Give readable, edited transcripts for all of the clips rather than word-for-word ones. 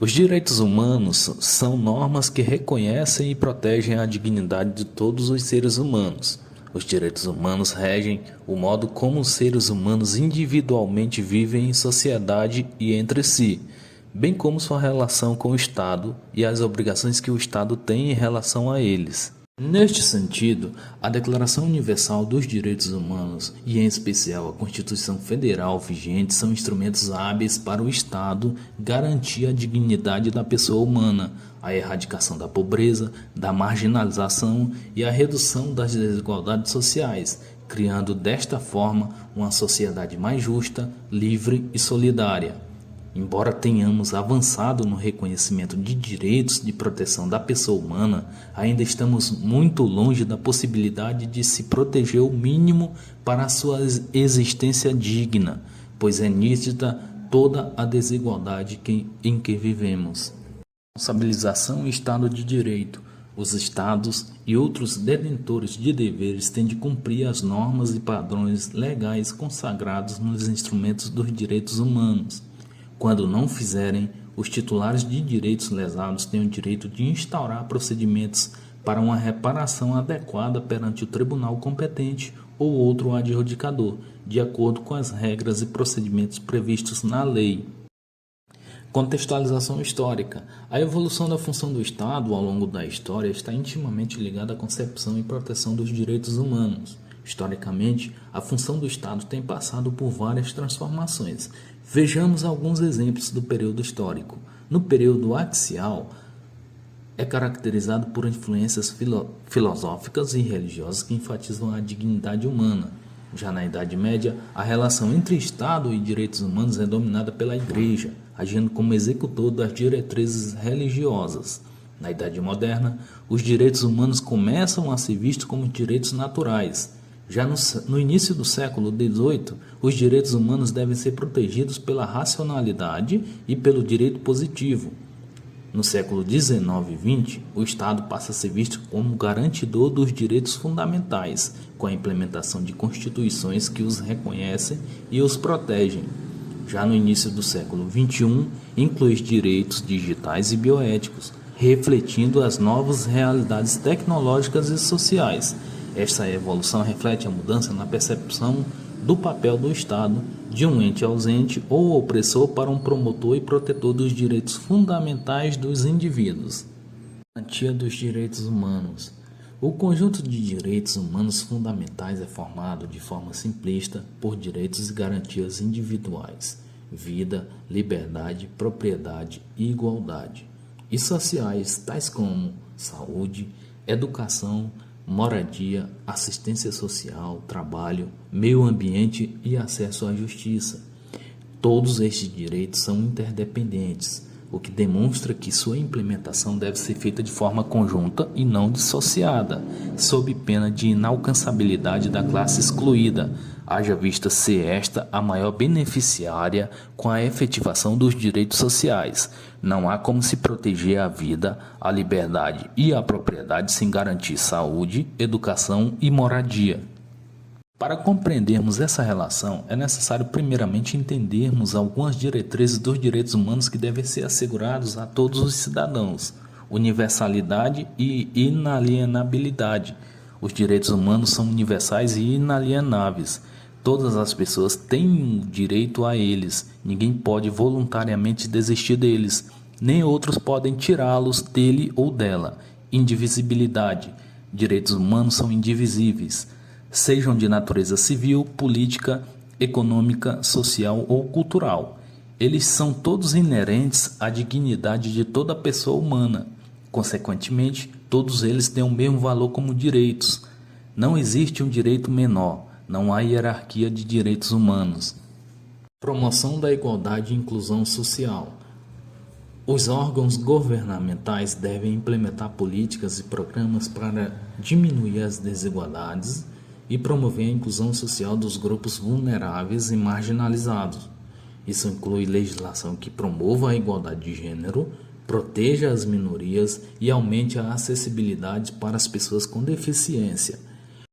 Os direitos humanos são normas que reconhecem e protegem a dignidade de todos os seres humanos. Os direitos humanos regem o modo como os seres humanos individualmente vivem em sociedade e entre si, bem como sua relação com o Estado e as obrigações que o Estado tem em relação a eles. Neste sentido, a Declaração Universal dos Direitos Humanos e, em especial, a Constituição Federal vigente são instrumentos hábeis para o Estado garantir a dignidade da pessoa humana, a erradicação da pobreza, da marginalização e a redução das desigualdades sociais, criando desta forma uma sociedade mais justa, livre e solidária. Embora tenhamos avançado no reconhecimento de direitos de proteção da pessoa humana, ainda estamos muito longe da possibilidade de se proteger o mínimo para a sua existência digna, pois é nítida toda a desigualdade em que vivemos. Responsabilização e Estado de Direito. Os Estados e outros detentores de deveres têm de cumprir as normas e padrões legais consagrados nos instrumentos dos direitos humanos. Quando não fizerem, os titulares de direitos lesados têm o direito de instaurar procedimentos para uma reparação adequada perante o tribunal competente ou outro adjudicador, de acordo com as regras e procedimentos previstos na lei. Contextualização histórica. A evolução da função do Estado ao longo da história está intimamente ligada à concepção e proteção dos direitos humanos. Historicamente, a função do Estado tem passado por várias transformações. Vejamos alguns exemplos do período histórico. No período axial, é caracterizado por influências filosóficas e religiosas que enfatizam a dignidade humana. Já na Idade Média, a relação entre Estado e direitos humanos é dominada pela Igreja, agindo como executor das diretrizes religiosas. Na Idade Moderna, os direitos humanos começam a ser vistos como direitos naturais. Já no início do século XVIII, os direitos humanos devem ser protegidos pela racionalidade e pelo direito positivo. No século XIX e XX, o Estado passa a ser visto como garantidor dos direitos fundamentais, com a implementação de constituições que os reconhecem e os protegem. Já no início do século XXI, inclui direitos digitais e bioéticos, refletindo as novas realidades tecnológicas e sociais. Esta evolução reflete a mudança na percepção do papel do Estado, de um ente ausente ou opressor para um promotor e protetor dos direitos fundamentais dos indivíduos. Garantia dos direitos humanos. O conjunto de direitos humanos fundamentais é formado de forma simplista por direitos e garantias individuais, vida, liberdade, propriedade e igualdade, e sociais, tais como saúde, educação, moradia, assistência social, trabalho, meio ambiente e acesso à justiça. Todos estes direitos são interdependentes, o que demonstra que sua implementação deve ser feita de forma conjunta e não dissociada, sob pena de inalcançabilidade da classe excluída, haja vista ser esta a maior beneficiária com a efetivação dos direitos sociais. Não há como se proteger a vida, a liberdade e a propriedade sem garantir saúde, educação e moradia. Para compreendermos essa relação, é necessário primeiramente entendermos algumas diretrizes dos direitos humanos que devem ser assegurados a todos os cidadãos: universalidade e inalienabilidade. Os direitos humanos são universais e inalienáveis. Todas as pessoas têm direito a eles. Ninguém pode voluntariamente desistir deles, nem outros podem tirá-los dele ou dela. Indivisibilidade. Direitos humanos são indivisíveis, sejam de natureza civil, política, econômica, social ou cultural. Eles são todos inerentes à dignidade de toda pessoa humana. Consequentemente, todos eles têm o mesmo valor como direitos. Não existe um direito menor, não há hierarquia de direitos humanos. Promoção da igualdade e inclusão social. Os órgãos governamentais devem implementar políticas e programas para diminuir as desigualdades e promover a inclusão social dos grupos vulneráveis e marginalizados. Isso inclui legislação que promova a igualdade de gênero, proteja as minorias e aumente a acessibilidade para as pessoas com deficiência.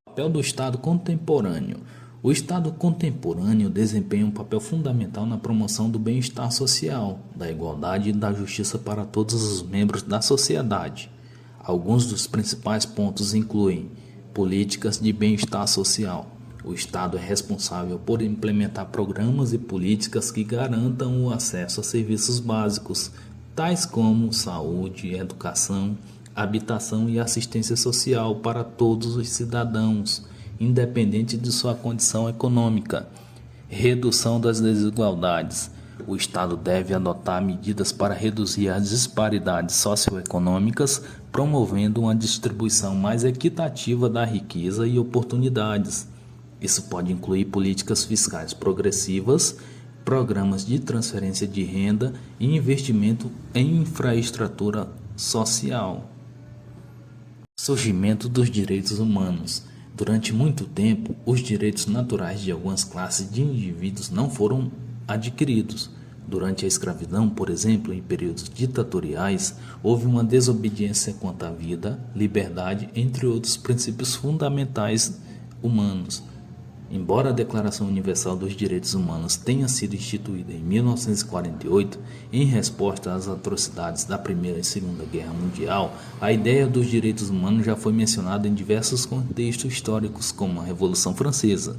Papel do Estado contemporâneo. O Estado contemporâneo desempenha um papel fundamental na promoção do bem-estar social, da igualdade e da justiça para todos os membros da sociedade. Alguns dos principais pontos incluem políticas de bem-estar social. O Estado é responsável por implementar programas e políticas que garantam o acesso a serviços básicos, tais como saúde, educação, habitação e assistência social para todos os cidadãos, independente de sua condição econômica. Redução das desigualdades. O Estado deve adotar medidas para reduzir as disparidades socioeconômicas, promovendo uma distribuição mais equitativa da riqueza e oportunidades. Isso pode incluir políticas fiscais progressivas, programas de transferência de renda e investimento em infraestrutura social. Surgimento dos direitos humanos. Durante muito tempo, os direitos naturais de algumas classes de indivíduos não foram adquiridos. Durante a escravidão, por exemplo, em períodos ditatoriais, houve uma desobediência quanto à vida, liberdade, entre outros princípios fundamentais humanos. Embora a Declaração Universal dos Direitos Humanos tenha sido instituída em 1948, em resposta às atrocidades da Primeira e Segunda Guerra Mundial, a ideia dos direitos humanos já foi mencionada em diversos contextos históricos, como a Revolução Francesa.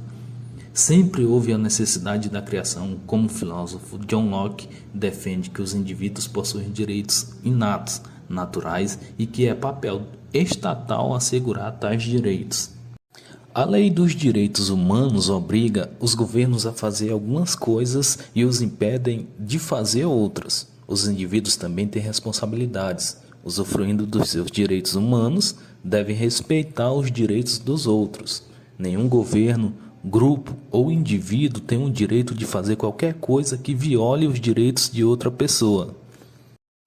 Sempre houve a necessidade da criação, como o filósofo John Locke defende que os indivíduos possuem direitos inatos, naturais e que é papel estatal assegurar tais direitos. A Lei dos Direitos Humanos obriga os governos a fazer algumas coisas e os impedem de fazer outras. Os indivíduos também têm responsabilidades. Usufruindo dos seus direitos humanos, devem respeitar os direitos dos outros. Nenhum governo, grupo ou indivíduo tem o direito de fazer qualquer coisa que viole os direitos de outra pessoa.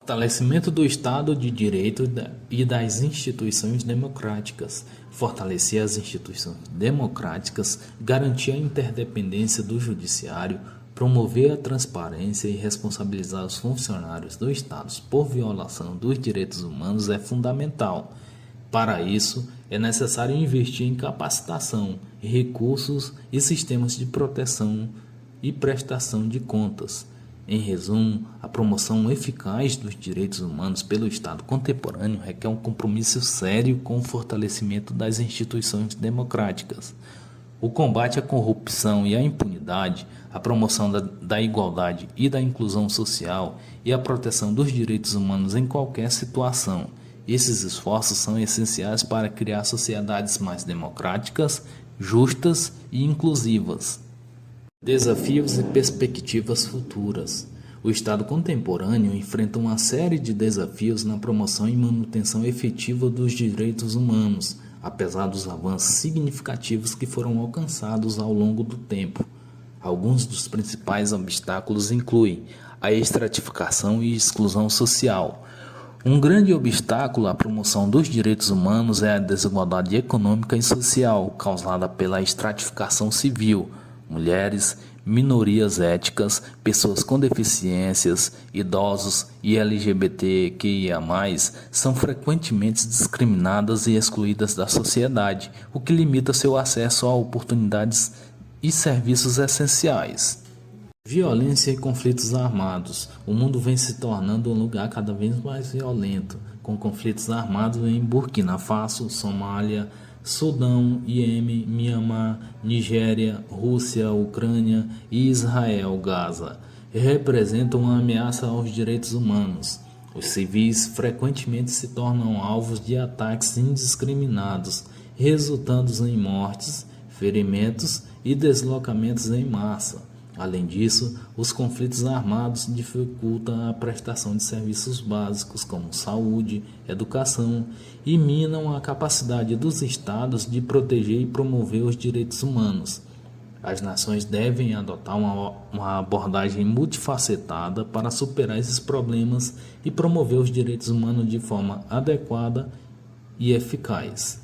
Fortalecimento do Estado de Direito e das instituições democráticas. Fortalecer as instituições democráticas, garantir a interdependência do judiciário, promover a transparência e responsabilizar os funcionários do Estado por violação dos direitos humanos é fundamental. Para isso, é necessário investir em capacitação, recursos e sistemas de proteção e prestação de contas. Em resumo, a promoção eficaz dos direitos humanos pelo Estado contemporâneo requer um compromisso sério com o fortalecimento das instituições democráticas. O combate à corrupção e à impunidade, a promoção da igualdade e da inclusão social e a proteção dos direitos humanos em qualquer situação. Esses esforços são essenciais para criar sociedades mais democráticas, justas e inclusivas. Desafios e perspectivas futuras. O Estado contemporâneo enfrenta uma série de desafios na promoção e manutenção efetiva dos direitos humanos, apesar dos avanços significativos que foram alcançados ao longo do tempo. Alguns dos principais obstáculos incluem a estratificação e exclusão social. Um grande obstáculo à promoção dos direitos humanos é a desigualdade econômica e social causada pela estratificação civil. Mulheres, minorias étnicas, pessoas com deficiências, idosos e LGBTQIA+, são frequentemente discriminadas e excluídas da sociedade, o que limita seu acesso a oportunidades e serviços essenciais. Violência e conflitos armados. O mundo vem se tornando um lugar cada vez mais violento, com conflitos armados em Burkina Faso, Somália, Sudão, Iêmen, Mianmar, Nigéria, Rússia, Ucrânia e Israel, Gaza, representam uma ameaça aos direitos humanos. Os civis frequentemente se tornam alvos de ataques indiscriminados, resultando em mortes, ferimentos e deslocamentos em massa. Além disso, os conflitos armados dificultam a prestação de serviços básicos como saúde, educação e minam a capacidade dos estados de proteger e promover os direitos humanos. As nações devem adotar uma abordagem multifacetada para superar esses problemas e promover os direitos humanos de forma adequada e eficaz.